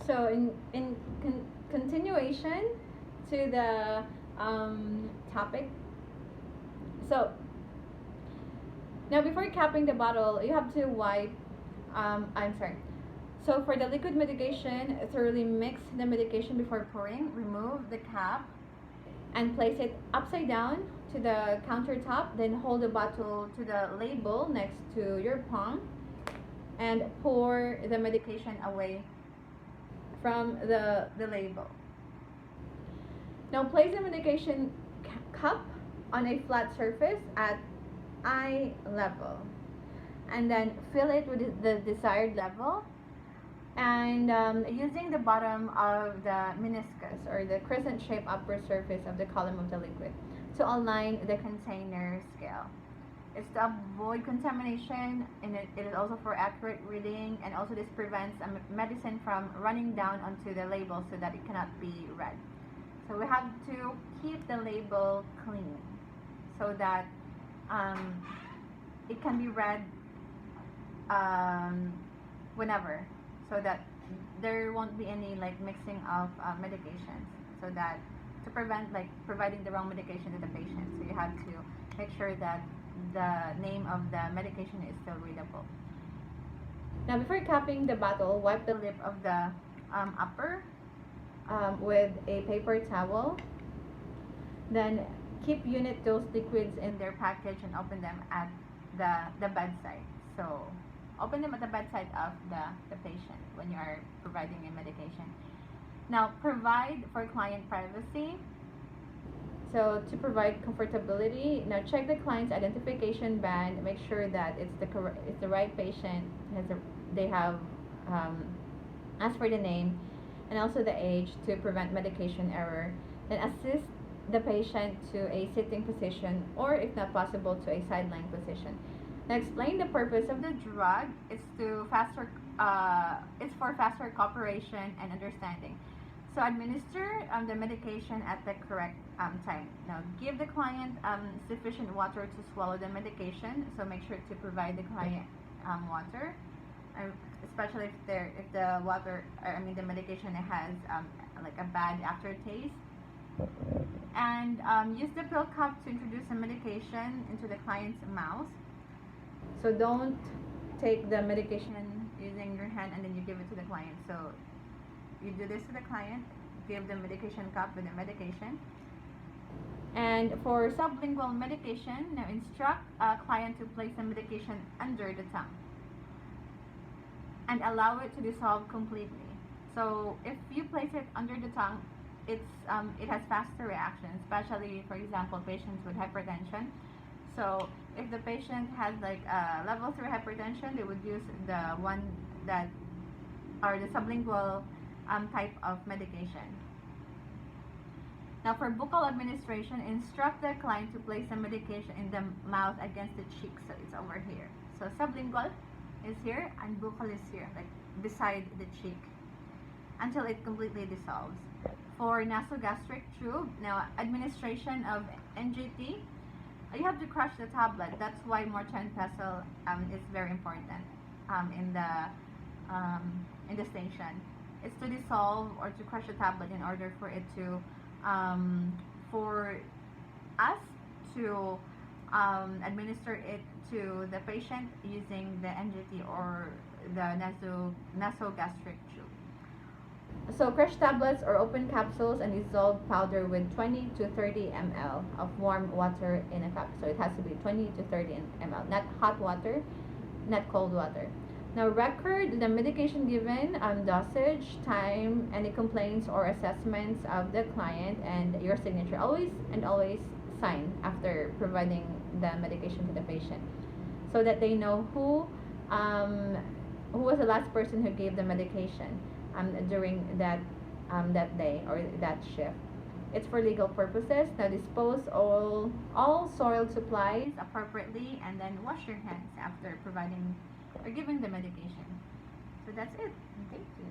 So continuation to the topic. So now before capping the bottle, you have to wipe. I'm sorry. So for the liquid medication, thoroughly mix the medication before pouring. Remove the cap and place it upside down to the countertop. Then hold the bottle to the label next to your palm and pour the medication away from the label. Now place the medication cup on a flat surface at eye level, and then fill it with the desired level, and using the bottom of the meniscus or the crescent shaped upper surface of the column of the liquid to align the container scale. It's to avoid contamination, and it is also for accurate reading, and also this prevents medicine from running down onto the label so that it cannot be read. So we have to keep the label clean so that it can be read whenever, so that there won't be any like mixing of medications, so that to prevent like providing the wrong medication to the patient. So you have to make sure that the name of the medication is still readable. Now before capping the bottle, wipe the lip of the upper with a paper towel. Then keep unit dose liquids in their package and open them at the bedside. So open them at the bedside of the patient when you are providing a medication. Now provide for client privacy. So to provide comfortability, now check the client's identification band. Make sure that it's the right patient. They have asked for the name and also the age to prevent medication error. Then assist the patient to a sitting position, or if not possible, to a sideline position. Now explain the purpose of the drug. It's for faster cooperation and understanding. So administer the medication at the correct time. Now give the client sufficient water to swallow the medication. So make sure to provide the client water, especially if the water, the medication has like a bad aftertaste. And use the pill cup to introduce the medication into the client's mouth. So don't take the medication using your hand and then you give it to the client. So you do this to the client, give the medication cup with the medication. And for sublingual medication, now instruct a client to place the medication under the tongue and allow it to dissolve completely. So if you place it under the tongue, it has faster reaction, especially for example patients with hypertension. So if the patient has like level 3 hypertension, they would use the one that or the sublingual type of medication. Now for buccal administration, instruct the client to place the medication in the mouth against the cheek, so it's over here. So sublingual is here and buccal is here, like beside the cheek, until it completely dissolves. For nasogastric tube, now administration of NGT, you have to crush the tablet. That's why mortar and pestle is very important in the station. It's to dissolve or to crush the tablet in order for it to for us to administer it to the patient using the NGT or the nasogastric tube. So crushed tablets or open capsules and dissolved powder with 20 to 30 ml of warm water in a cup. So it has to be 20 to 30 ml, not hot water, not cold water. Now record the medication given, dosage, time, any complaints or assessments of the client, and your signature. Always sign after providing the medication to the patient, so that they know who was the last person who gave the medication during that day or that shift. It's for legal purposes. Now dispose all soiled supplies appropriately, and then wash your hands after providing or giving the medication. So that's it. Thank you.